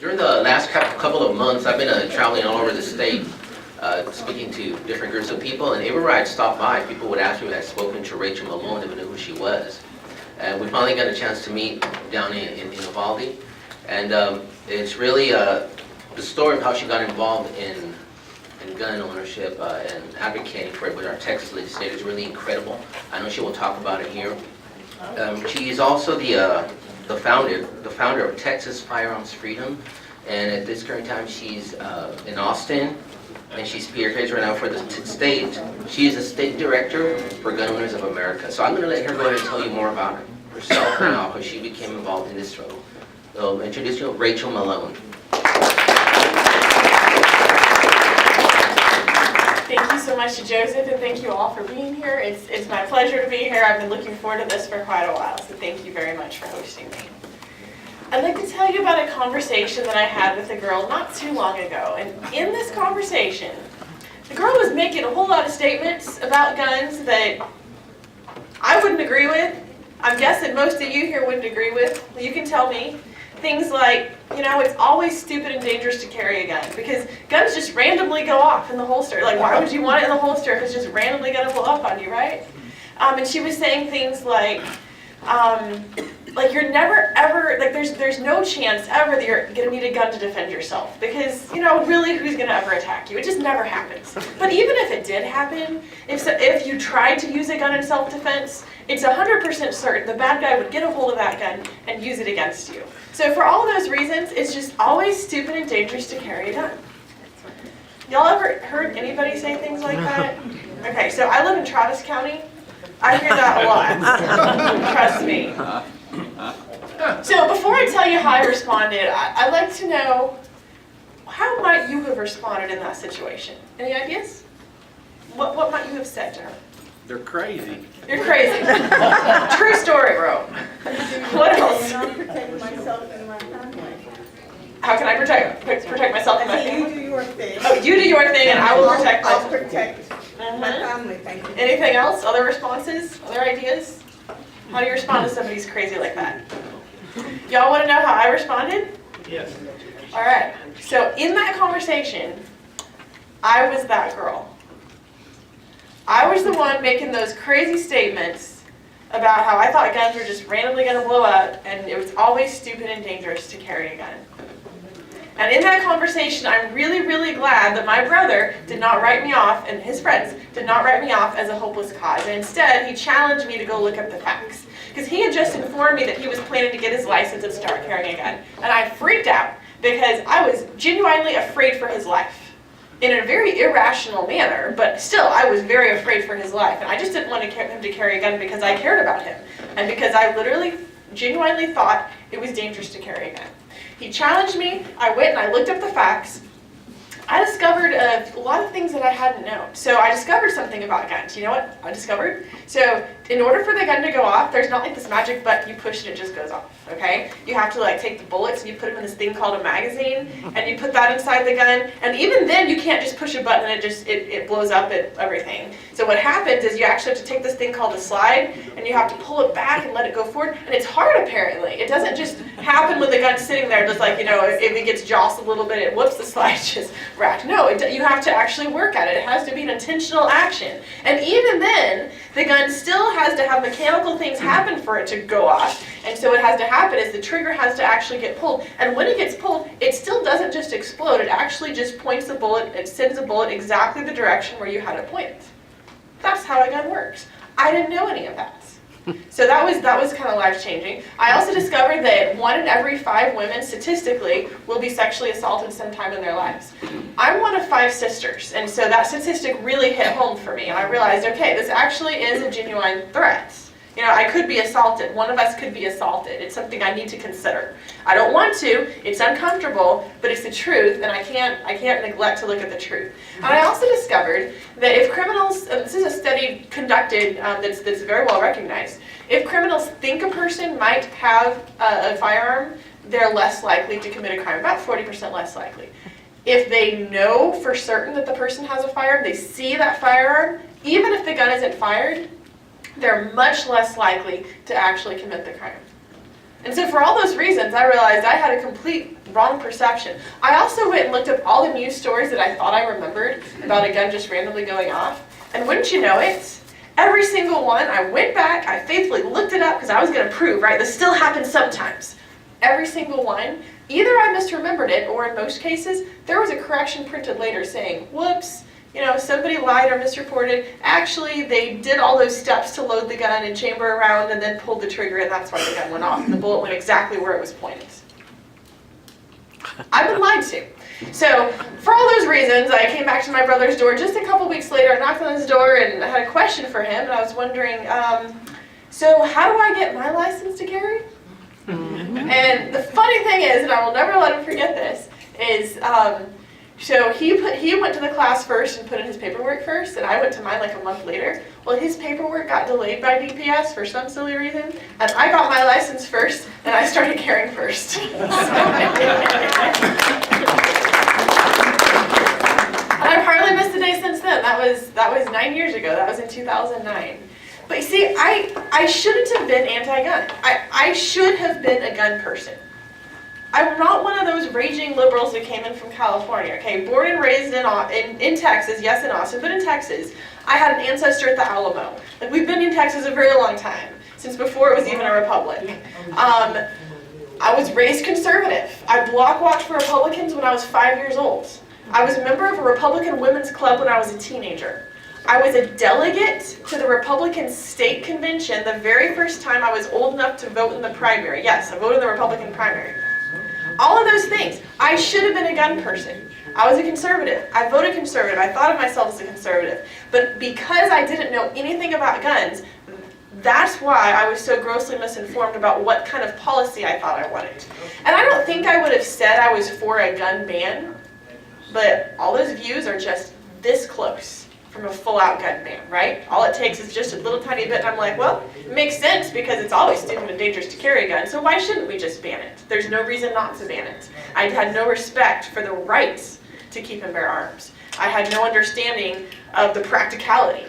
During the last couple of months, I've been traveling all over the state, speaking to different groups of people, and everywhere I'd stop by, people would ask me if I'd spoken to Rachel Malone, if I knew who she was. And we finally got a chance to meet down in Uvalde, and it's really the story of how she got involved in gun ownership and advocating for it with our Texas legislature is really incredible. I know she will talk about it here. She is also the founder of Texas Firearms Freedom, and at this current time she's in Austin, and she spearheads right now for the state. She is the state director for Gun Owners of America. So I'm going to let her go ahead and tell you more about herself and how she became involved in this struggle. So introduce you to Rachel Malone. Thank you so much to Joseph, and thank you all for being here. It's my pleasure to be here. I've been looking forward to this for quite a while, so thank you very much for hosting me. I'd like to tell you about a conversation that I had with a girl not too long ago. And in this conversation, the girl was making a whole lot of statements about guns that I wouldn't agree with. I'm guessing most of you here wouldn't agree with. You can tell me. Things like, it's always stupid and dangerous to carry a gun because guns just randomly go off in the holster. Like, why would you want it in the holster if it's just randomly going to blow up on you, right? And she was saying things like you're never ever, there's no chance ever that you're going to need a gun to defend yourself because, really, who's going to ever attack you? It just never happens. But even if it did happen, if you tried to use a gun in self-defense, it's 100% certain the bad guy would get a hold of that gun and use it against you. So for all those reasons, it's just always stupid and dangerous to carry a gun. Y'all ever heard anybody say things like that? Okay, so I live in Travis County. I hear that a lot. Trust me. So before I tell you how I responded, I'd like to know, how might you have responded in that situation? Any ideas? What might you have said to her? They're crazy. You're crazy. True story, bro. What else? I'm protecting myself and my family. How can I protect myself and my family? You do your thing. Oh, you do your thing and I will protect I'll myself. protect my family, thank you. Anything else? Other responses? Other ideas? How do you respond to somebody who's crazy like that? Y'all want to know how I responded? Yes. All right. So in that conversation, I was that girl. I was the one making those crazy statements about how I thought guns were just randomly going to blow up and it was always stupid and dangerous to carry a gun. And in that conversation, I'm really, really glad that my brother did not write me off, and his friends did not write me off as a hopeless cause. And instead, he challenged me to go look up the facts. Because he had just informed me that he was planning to get his license and start carrying a gun. And I freaked out because I was genuinely afraid for his life. In a very irrational manner, but still, I was very afraid for his life. And I just didn't want him to carry a gun because I cared about him. And because I literally, genuinely thought it was dangerous to carry a gun. He challenged me, I went and I looked up the facts. I discovered a lot of things that I hadn't known. So I discovered something about guns. You know what I discovered? So in order for the gun to go off, there's not like this magic button you push and it just goes off, okay? You have to take the bullets and you put them in this thing called a magazine and you put that inside the gun. And even then you can't just push a button and it blows up at everything. So what happens is you actually have to take this thing called a slide and you have to pull it back and let it go forward. And it's hard apparently. It doesn't just happen with the gun sitting there just if it gets jostled a little bit, it whoops, the slide just racked. No, you have to actually work at it. It has to be an intentional action. And even then, the gun still has to have mechanical things happen for it to go off. And so what has to happen is the trigger has to actually get pulled. And when it gets pulled, it still doesn't just explode. It actually just points the bullet, it sends a bullet exactly the direction where you had it pointed. That's how a gun works. I didn't know any of that. So that was kind of life-changing. I also discovered that 1 in every 5 women, statistically, will be sexually assaulted sometime in their lives. I'm one of 5 sisters, and so that statistic really hit home for me. And I realized, okay, this actually is a genuine threat. I could be assaulted. One of us could be assaulted. It's something I need to consider. I don't want to. It's uncomfortable, but it's the truth, and I can't neglect to look at the truth. And I also discovered that if criminals, this is a study conducted that's very well recognized, if criminals think a person might have a firearm, they're less likely to commit a crime, about 40% less likely. If they know for certain that the person has a firearm, they see that firearm, even if the gun isn't fired, they're much less likely to actually commit the crime. And so for all those reasons, I realized I had a complete wrong perception. I also went and looked up all the news stories that I thought I remembered about a gun just randomly going off. And wouldn't you know it, every single one, I went back, I faithfully looked it up because I was going to prove, right, this still happens sometimes. Every single one, either I misremembered it, or in most cases, there was a correction printed later saying, whoops, somebody lied or misreported. Actually, they did all those steps to load the gun and chamber around and then pulled the trigger, and that's why the gun went off. And the bullet went exactly where it was pointed. I've been lied to. So, for all those reasons, I came back to my brother's door just a couple weeks later. I knocked on his door and I had a question for him, and I was wondering, so how do I get my license to carry? And the funny thing is, and I will never let him forget this, is so he went to the class first and put in his paperwork first, and I went to mine like a month later. Well, his paperwork got delayed by DPS for some silly reason, and I got my license first, and I started carrying first. And I've hardly missed a day since then. That was 9 years ago. That was in 2009. But you see, I shouldn't have been anti-gun. I should have been a gun person. I'm not one of those raging liberals that came in from California, okay? Born and raised in Texas, yes, in Austin, but in Texas. I had an ancestor at the Alamo. Like, we've been in Texas a very long time, since before it was even a republic. I was raised conservative. I block watched for Republicans when I was 5 years old. I was a member of a Republican women's club when I was a teenager. I was a delegate to the Republican state convention the very first time I was old enough to vote in the primary. Yes, I voted in the Republican primary. All of those things. I should have been a gun person. I was a conservative. I voted conservative. I thought of myself as a conservative. But because I didn't know anything about guns, that's why I was so grossly misinformed about what kind of policy I thought I wanted. And I don't think I would have said I was for a gun ban, but all those views are just this close from a full-out gun ban, right? All it takes is just a little tiny bit, and I'm like, well, it makes sense because it's always stupid and dangerous to carry a gun, so why shouldn't we just ban it? There's no reason not to ban it. I had no respect for the rights to keep and bear arms. I had no understanding of the practicality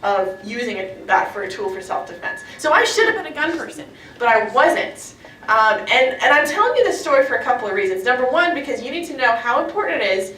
of using that for a tool for self-defense. So I should have been a gun person, but I wasn't. And I'm telling you this story for a couple of reasons. Number one, because you need to know how important it is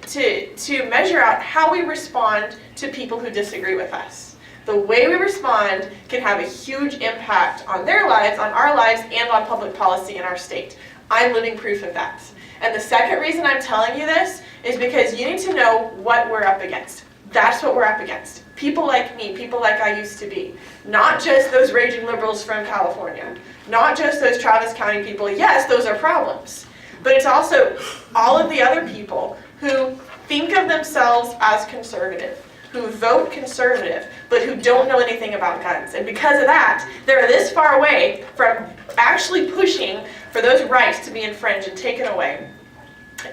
to measure out how we respond to people who disagree with us. The way we respond can have a huge impact on their lives, on our lives, and on public policy in our state. I'm living proof of that. And the second reason I'm telling you this is because you need to know what we're up against. That's what we're up against. People like me, people like I used to be. Not just those raging liberals from California. Not just those Travis County people. Yes, those are problems. But it's also all of the other people who think of themselves as conservative, who vote conservative, but who don't know anything about guns. And because of that, they're this far away from actually pushing for those rights to be infringed and taken away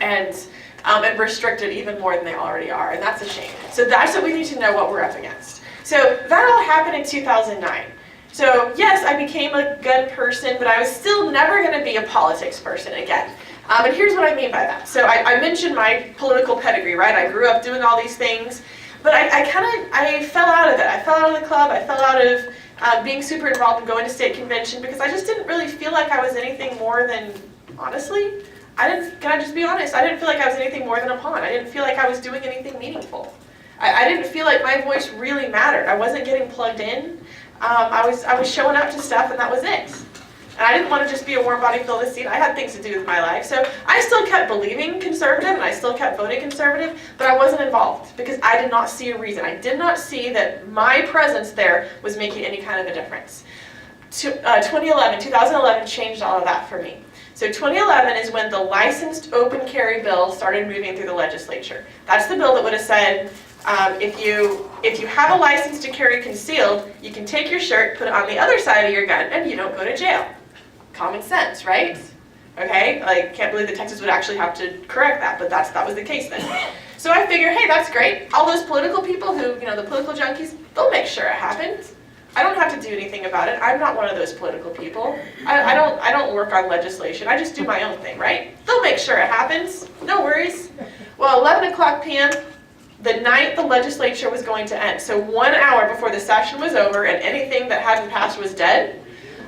and restricted even more than they already are. And that's a shame. So that's what we need to know what we're up against. So that all happened in 2009. So yes, I became a gun person, but I was still never going to be a politics person again. And here's what I mean by that. So I mentioned my political pedigree, right? I grew up doing all these things, but I fell out of it. I fell out of the club. I fell out of being super involved in going to state convention because I just didn't really feel like I was anything more than, honestly, can I just be honest? I didn't feel like I was anything more than a pawn. I didn't feel like I was doing anything meaningful. I didn't feel like my voice really mattered. I wasn't getting plugged in. I was showing up to stuff and that was it. And I didn't want to just be a warm body fill the seat. I had things to do with my life. So I still kept believing conservative and I still kept voting conservative, but I wasn't involved because I did not see a reason. I did not see that my presence there was making any kind of a difference. 2011 changed all of that for me. So 2011 is when the licensed open carry bill started moving through the legislature. That's the bill that would have said, if you have a license to carry concealed, you can take your shirt, put it on the other side of your gun, and you don't go to jail. Common sense, right? Okay, like, can't believe that Texas would actually have to correct that, but that was the case then. So I figure, hey, that's great. All those political people who, the political junkies, they'll make sure it happens. I don't have to do anything about it. I'm not one of those political people. I don't work on legislation. I just do my own thing, right? They'll make sure it happens. No worries. Well, 11 o'clock p.m., the night the legislature was going to end, so 1 hour before the session was over and anything that hadn't passed was dead,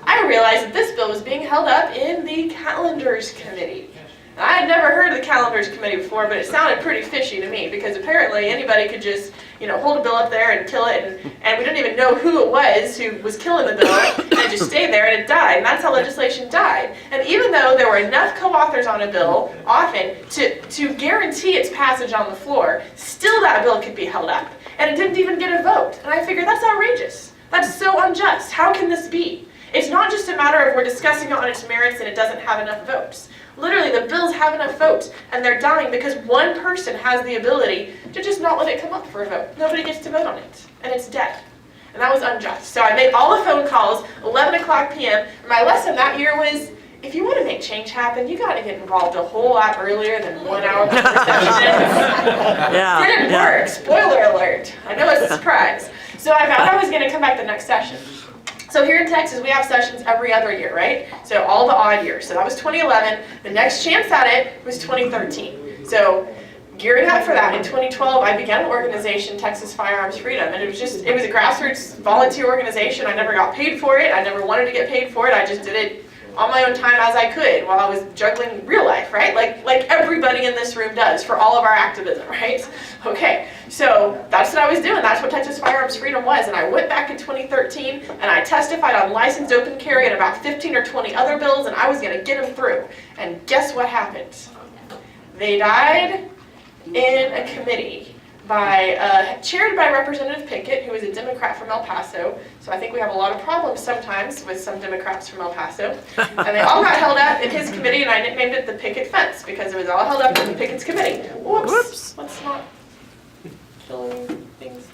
I realized that this bill was being held up in the Calendars Committee. And I had never heard of the Calendars Committee before, but it sounded pretty fishy to me because apparently anybody could just, hold a bill up there and kill it, and we didn't even know who it was who was killing the bill, and it just stayed there and it died, and that's how legislation died. And even though there were enough co-authors on a bill, often, to guarantee its passage on the floor, still that bill could be held up. And it didn't even get a vote. And I figured, that's outrageous. That's so unjust. How can this be? It's not just a matter of we're discussing it on its merits and it doesn't have enough votes. Literally, the bills have enough votes, and they're dying because one person has the ability to just not let it come up for a vote. Nobody gets to vote on it, and it's dead. And that was unjust. So I made all the phone calls, 11 o'clock p.m. And my lesson that year was, if you want to make change happen, you got to get involved a whole lot earlier than 1 hour before session. Yeah, Didn't work. Spoiler alert. I know it's a surprise. So I thought I was going to come back the next session. So here in Texas, we have sessions every other year, right? So all the odd years. So that was 2011. The next chance at it was 2013. So gearing up for that, in 2012, I began an organization, Texas Firearms Freedom, and it was a grassroots volunteer organization. I never got paid for it. I never wanted to get paid for it. I just did it on my own time as I could while I was juggling real life, right? Like everybody in this room does for all of our activism, right? Okay, so that's what I was doing. That's what Texas Firearms Freedom was. And I went back in 2013 and I testified on licensed open carry and about 15 or 20 other bills, and I was going to get them through. And guess what happened? They died in a committee chaired by Representative Pickett, who is a Democrat from El Paso. So I think we have a lot of problems sometimes with some Democrats from El Paso. And they all got held up in his committee, and I nicknamed it the Pickett Fence because it was all held up in Pickett's committee. Whoops. Let's not killing things.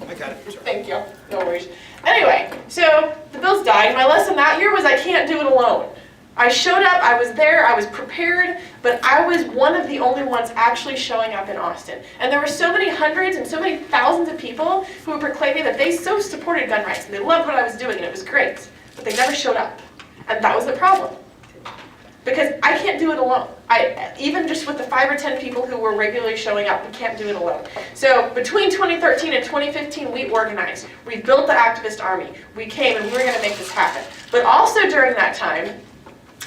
I got it. Sorry. Thank you. No worries. Anyway, so the bills died. My lesson that year was I can't do it alone. I showed up, I was there, I was prepared, but I was one of the only ones actually showing up in Austin. And there were so many hundreds and so many thousands of people who were proclaiming that they so supported gun rights and they loved what I was doing and it was great, but they never showed up. And that was the problem. Because I can't do it alone. Even just with the 5 or 10 people who were regularly showing up, we can't do it alone. So between 2013 and 2015, we organized. We built the activist army. We came and we were going to make this happen. But also during that time,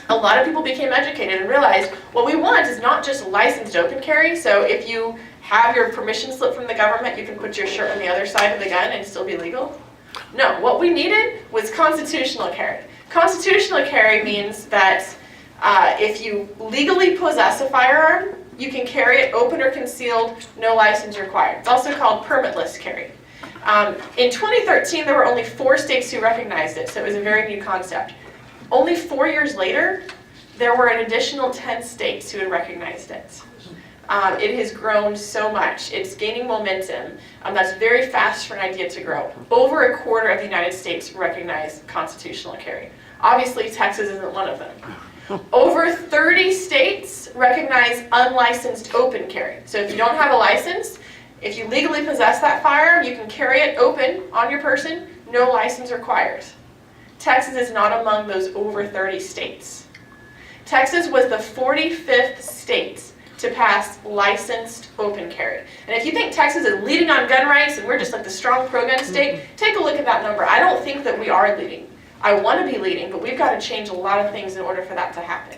a lot of people became educated and realized what we want is not just licensed open carry. So if you have your permission slip from the government, you can put your shirt on the other side of the gun and still be legal. No, what we needed was constitutional carry. Constitutional carry means that if you legally possess a firearm, you can carry it open or concealed, no license required. It's also called permitless carry. In 2013, there were only 4 states who recognized it, so it was a very new concept. Only 4 years later, there were an additional 10 states who had recognized it. It has grown so much. It's gaining momentum. That's very fast for an idea to grow. Over a quarter of the United States recognize constitutional carry. Obviously, Texas isn't one of them. Over 30 states recognize unlicensed open carry. So if you don't have a license, if you legally possess that firearm, you can carry it open on your person, no license required. Texas is not among those over 30 states. Texas was the 45th state to pass licensed open carry. And if you think Texas is leading on gun rights and we're just like the strong pro-gun state, take a look at that number. I don't think that we are leading. I want to be leading, but we've got to change a lot of things in order for that to happen.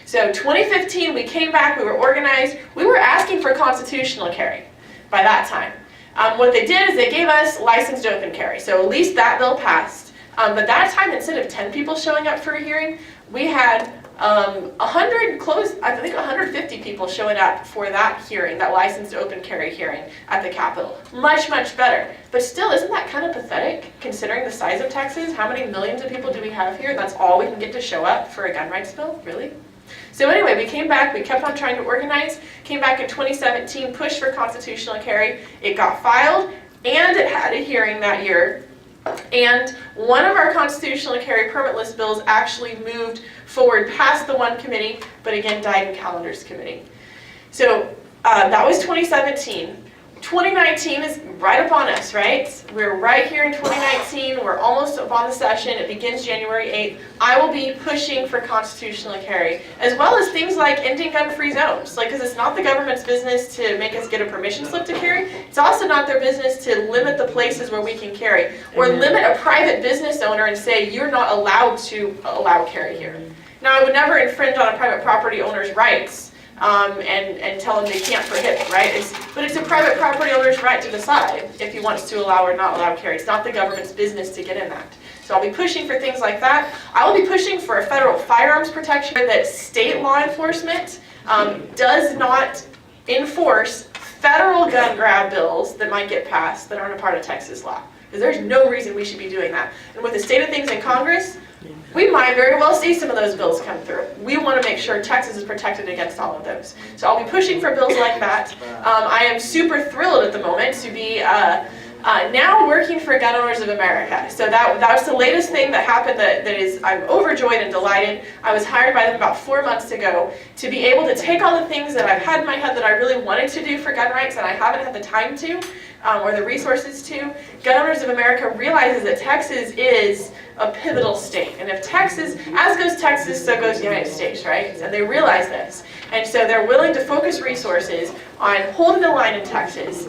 So 2015, we came back, we were organized, we were asking for constitutional carry by that time. What they did is they gave us licensed open carry, so at least that bill passed. But that time, instead of 10 people showing up for a hearing, we had 150 people showing up for that hearing, that licensed open carry hearing at the Capitol. Much, much better. But still, isn't that kind of pathetic, considering the size of Texas? How many millions of people do we have here? That's all we can get to show up for a gun rights bill? Really? So anyway, we came back, we kept on trying to organize, came back in 2017, pushed for constitutional carry. It got filed, and it had a hearing that year. And one of our constitutional carry permitless bills actually moved forward past the one committee, but again died in Calendars Committee. So that was 2017. 2019 is right upon us, right? We're right here in 2019. We're almost upon the session. It begins January 8th. I will be pushing for constitutional carry, as well as things like ending gun-free zones. Like, because it's not the government's business to make us get a permission slip to carry. It's also not their business to limit the places where we can carry, or limit a private business owner and say you're not allowed to allow carry here. Now, I would never infringe on a private property owner's rights. And tell them they can't prohibit, right? But it's a private property owner's right to decide if he wants to allow or not allow carry. It's not the government's business to get in that. So I'll be pushing for things like that. I will be pushing for a federal firearms protection that state law enforcement does not enforce federal gun grab bills that might get passed that aren't a part of Texas law. Because there's no reason we should be doing that. And with the state of things in Congress, we might very well see some of those bills come through. We want to make sure Texas is protected against all of those. So I'll be pushing for bills like that. I am super thrilled at the moment to be now working for Gun Owners of America. So that was the latest thing that happened I'm overjoyed and delighted. I was hired by them about 4 months ago to be able to take all the things that I've had in my head that I really wanted to do for gun rights and I haven't had the time to or the resources to. Gun Owners of America realizes that Texas is a pivotal state. And if Texas, as goes Texas, so goes the United States, right? And they realize this. And so they're willing to focus resources on holding the line in Texas.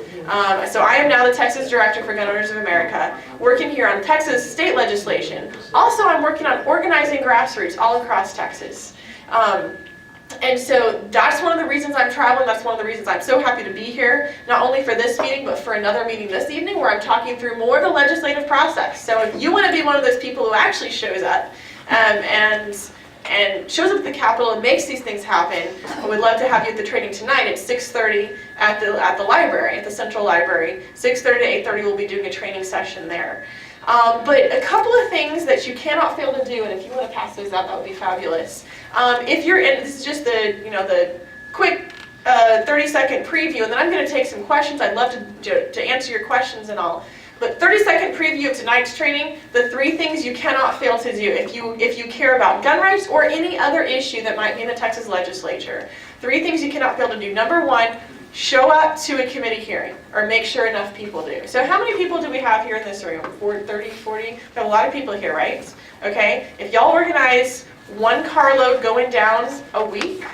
So I am now the Texas Director for Gun Owners of America, working here on Texas state legislation. Also, I'm working on organizing grassroots all across Texas. And so that's one of the reasons I'm traveling. That's one of the reasons I'm so happy to be here, not only for this meeting, but for another meeting this evening where I'm talking through more of the legislative process. So if you want to be one of those people who actually shows up and shows up at the Capitol and makes these things happen, I would love to have you at the training tonight at 6:30 at the library, at the Central Library. 6:30 to 8:30 we'll be doing a training session there. But a couple of things that you cannot fail to do, and if you want to pass those out, that would be fabulous. If you're in, this is just the quick 30-second preview, and then I'm going to take some questions. I'd love to answer your questions and all. But 30-second preview of tonight's training, the 3 things you cannot fail to do if you care about gun rights or any other issue that might be in the Texas legislature. 3 things you cannot fail to do. Number 1, show up to a committee hearing, or make sure enough people do. So how many people do we have here in this room? 30, 40? We have a lot of people here, right? Okay, if y'all organize 1 carload going down a week,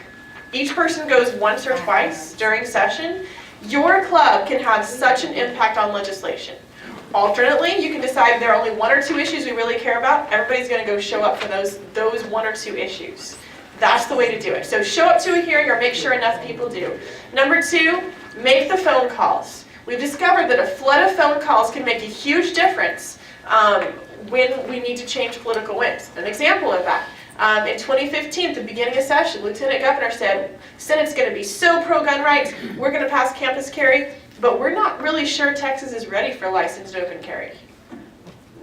each person goes once or twice during session, your club can have such an impact on legislation. Alternately, you can decide there are only 1 or 2 issues we really care about. Everybody's going to go show up for those 1 or 2 issues. That's the way to do it. So show up to a hearing or make sure enough people do. Number 2, make the phone calls. We've discovered that a flood of phone calls can make a huge difference when we need to change political winds. An example of that. In 2015, at the beginning of session, Lieutenant Governor said, Senate's going to be so pro-gun rights, we're going to pass campus carry, but we're not really sure Texas is ready for licensed open carry.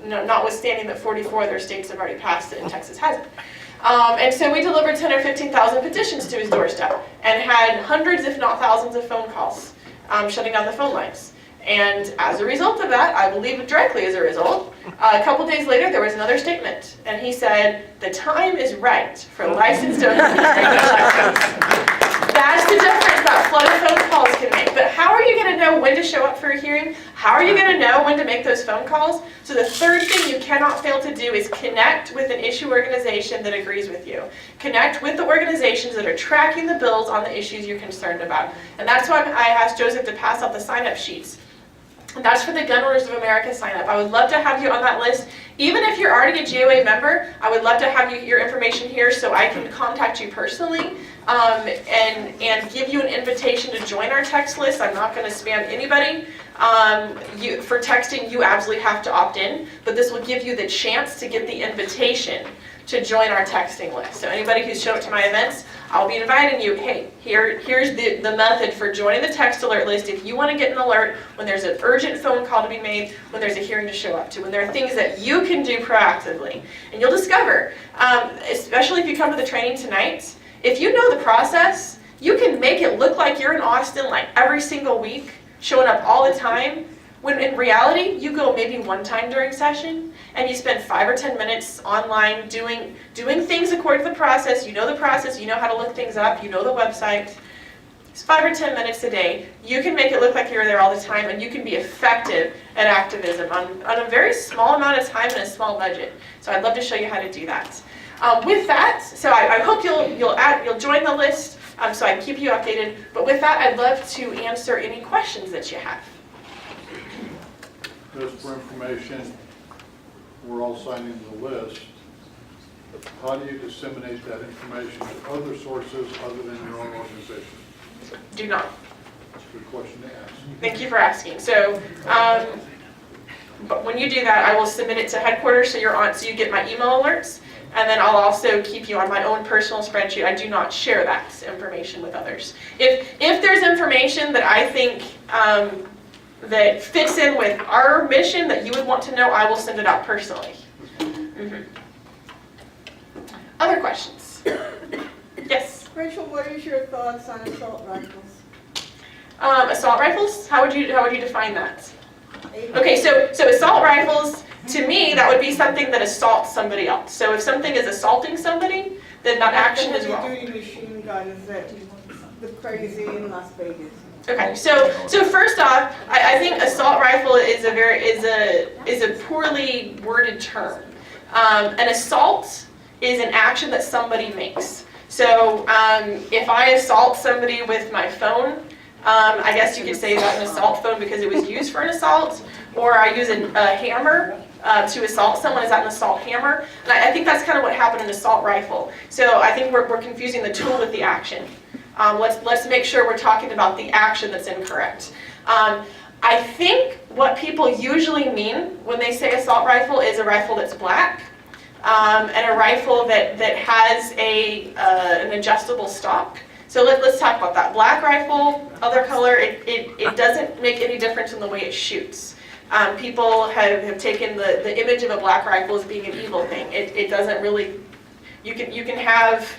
No, notwithstanding that 44 other states have already passed it and Texas hasn't. And so we delivered 10 or 15,000 petitions to his doorstep and had hundreds, if not thousands, of phone calls shutting down the phone lines. And as a result of that, I believe directly as a result, a couple days later there was another statement. And he said, the time is right for licensed open carry. That's the difference that flood of phone calls can make. But how are you going to know when to show up for a hearing? How are you going to know when to make those phone calls? So the third thing you cannot fail to do is connect with an issue organization that agrees with you. Connect with the organizations that are tracking the bills on the issues you're concerned about. And that's why I asked Joseph to pass out the sign-up sheets. And that's for the Gun Owners of America sign-up. I would love to have you on that list. Even if you're already a GOA member, I would love to have your information here so I can contact you personally and give you an invitation to join our text list. I'm not going to spam anybody. For texting, you absolutely have to opt in, but this will give you the chance to get the invitation to join our texting list. So anybody who's shown up to my events, I'll be inviting you, hey, here's the method for joining the text alert list if you want to get an alert when there's an urgent phone call to be made, when there's a hearing to show up to, when there are things that you can do proactively. And you'll discover, especially if you come to the training tonight, if you know the process, you can make it look like you're in Austin like every single week, showing up all the time, when in reality, you go maybe 1 time during session, and you spend 5 or 10 minutes online doing things according to the process. You know the process, you know how to look things up, you know the website. It's 5 or 10 minutes a day. You can make it look like you're there all the time, and you can be effective at activism on a very small amount of time and a small budget. So I'd love to show you how to do that. With that, so I hope you'll join the list so I can keep you updated. But with that, I'd love to answer any questions that you have. Just for information, we're all signing the list. How do you disseminate that information to other sources other than your own organization? Do not. That's a good question to ask. Thank you for asking. So, but when you do that, I will submit it to headquarters so you get my email alerts, and then I'll also keep you on my own personal spreadsheet. I do not share that information with others. If there's information that I think that fits in with our mission that you would want to know, I will send it out personally. Mm-hmm. Other questions? Yes? Rachel, what is your thoughts on assault rifles? Assault rifles? How would you define that? Okay, so assault rifles, to me, that would be something that assaults somebody else. So if something is assaulting somebody, then that action is wrong. Heavy-duty machine guns that the crazy in Las Vegas. Okay, so first off, I think assault rifle is a poorly worded term. An assault is an action that somebody makes. So if I assault somebody with my phone, I guess you could say that's an assault phone because it was used for an assault, or I use a hammer to assault someone. Is that an assault hammer? And I think that's kind of what happened in an assault rifle. So I think we're confusing the tool with the action. Let's make sure we're talking about the action that's incorrect. I think what people usually mean when they say assault rifle is a rifle that's black, and a rifle that has an adjustable stock. So let's talk about that. Black rifle, other color, it doesn't make any difference in the way it shoots. People have taken the image of a black rifle as being an evil thing. It doesn't really, you can have,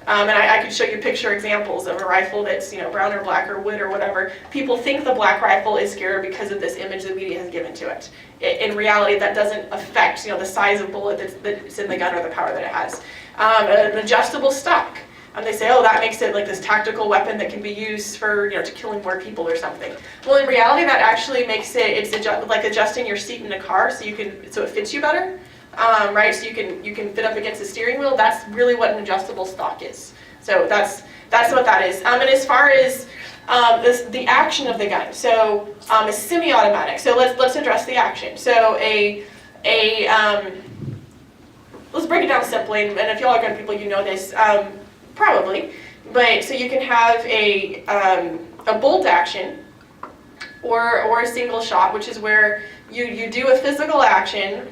and I could show you picture examples of a rifle that's brown or black or wood or whatever. People think the black rifle is scary because of this image the media has given to it. In reality, that doesn't affect the size of bullet that's in the gun or the power that it has. An adjustable stock. They say, oh, that makes it like this tactical weapon that can be used for to killing more people or something. Well, in reality, that actually makes it's like adjusting your seat in a car so it fits you better. Right, so you can fit up against the steering wheel. That's really what an adjustable stock is. So that's what that is. And as far as the action of the gun, so a semi-automatic. So let's address the action. So let's break it down simply. And if y'all are gun people, you know this probably. But so you can have a bolt action or a single shot, which is where you do a physical action.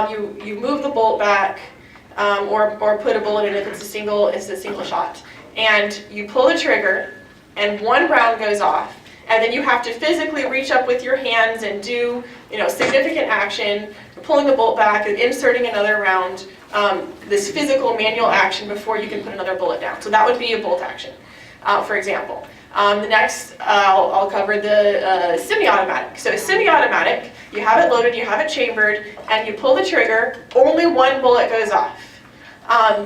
You move the bolt back, or put a bullet in if it's a single shot, and you pull the trigger, and one round goes off, and then you have to physically reach up with your hands and do significant action, pulling the bolt back and inserting another round. This physical manual action before you can put another bullet down. So that would be a bolt action, for example. The next, I'll cover the semi-automatic. So a semi-automatic, you have it loaded, you have it chambered, and you pull the trigger, only one bullet goes off.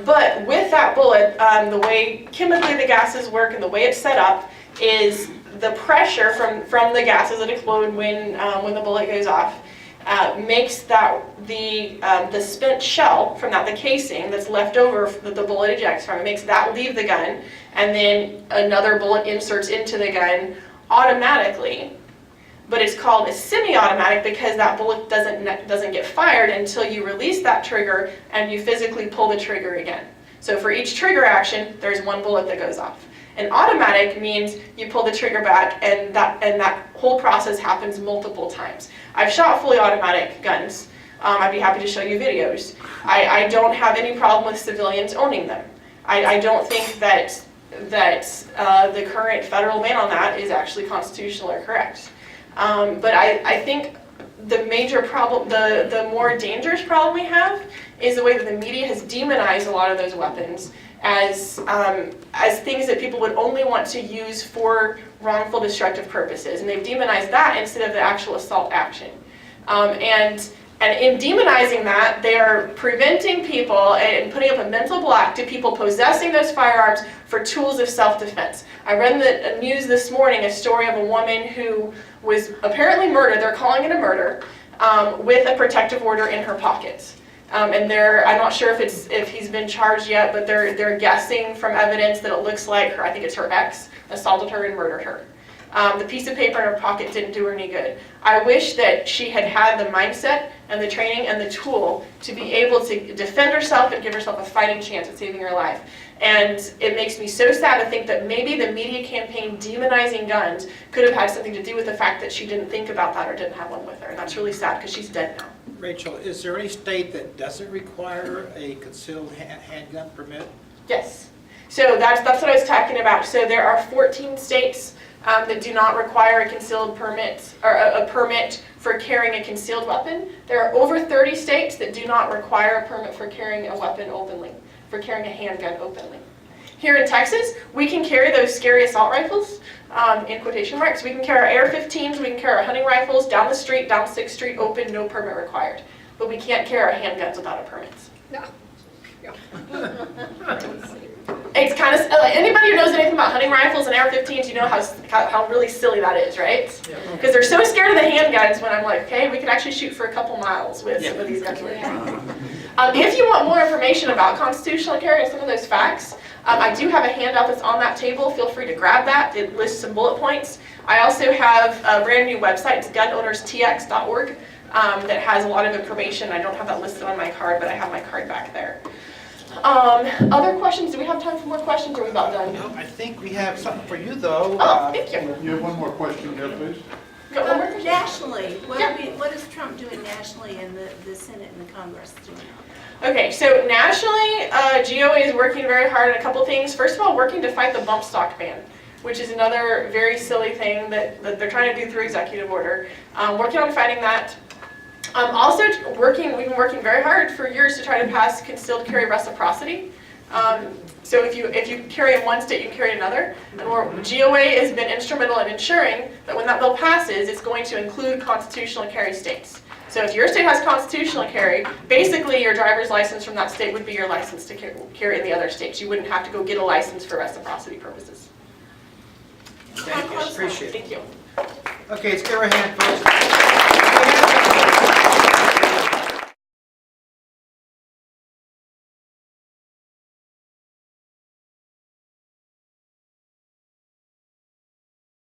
But with that bullet, the way chemically the gases work and the way it's set up is the pressure from the gases that explode when the bullet goes off makes that the spent shell from that, the casing that's left over that the bullet ejects from, it makes that leave the gun, and then another bullet inserts into the gun automatically. But it's called a semi-automatic because that bullet doesn't get fired until you release that trigger and you physically pull the trigger again. So for each trigger action, there's one bullet that goes off. An automatic means you pull the trigger back and that whole process happens multiple times. I've shot fully automatic guns. I'd be happy to show you videos. I don't have any problem with civilians owning them. I don't think that the current federal ban on that is actually constitutional or correct. But I think the major problem, the more dangerous problem we have is the way that the media has demonized a lot of those weapons as things that people would only want to use for wrongful destructive purposes, and they've demonized that instead of the actual assault action. And And in demonizing that, they are preventing people and putting up a mental block to people possessing those firearms for tools of self-defense. I read in the news this morning a story of a woman who was apparently murdered, they're calling it a murder, with a protective order in her pocket. And I'm not sure if he's been charged yet, but they're guessing from evidence that it looks like her, I think it's her ex, assaulted her and murdered her. The piece of paper in her pocket didn't do her any good. I wish that she had had the mindset and the training and the tool to be able to defend herself and give herself a fighting chance at saving her life. And it makes me so sad to think that maybe the media campaign demonizing guns could have had something to do with the fact that she didn't think about that or didn't have one with her. And that's really sad because she's dead now. Rachel, is there any state that doesn't require a concealed handgun permit? Yes. So that's what I was talking about. So there are 14 states that do not require a concealed permit or a permit for carrying a concealed weapon. There are over 30 states that do not require a permit for carrying a weapon openly, for carrying a handgun openly. Here in Texas, we can carry those scary assault rifles, in quotation marks. We can carry our AR-15s, we can carry our hunting rifles down the street, down 6th Street, open, no permit required. But we can't carry our handguns without a permit. No. It's kind of, anybody who knows anything about hunting rifles and AR-15s, you know how really silly that is, right? Because they're so scared of the handguns when I'm like, okay, we could actually shoot for a couple miles with some of these guns. If you want more information about constitutional carry and some of those facts, I do have a handout that's on that table. Feel free to grab that. It lists some bullet points. I also have a brand new website. It's gunownerstx.org that has a lot of information. I don't have that listed on my card, but I have my card back there. Other questions? Do we have time for more questions, or are we about done? No, I think we have something for you, though. Oh, thank you. You have one more question here, please? Got one more? Nationally, Yeah. what is Trump doing nationally and the Senate and the Congress doing? Okay, so nationally, GOA is working very hard on a couple things. First of all, working to fight the bump stock ban, which is another very silly thing that they're trying to do through executive order. Working on fighting that. Also we've been working very hard for years to try to pass concealed carry reciprocity. So if you carry in one state, you can carry in another. And GOA has been instrumental in ensuring that when that bill passes, it's going to include constitutional carry states. So if your state has constitutional carry, basically your driver's license from that state would be your license to carry in the other states. You wouldn't have to go get a license for reciprocity purposes. Thank you, appreciate it. Thank you. Okay, let's give her a hand, folks.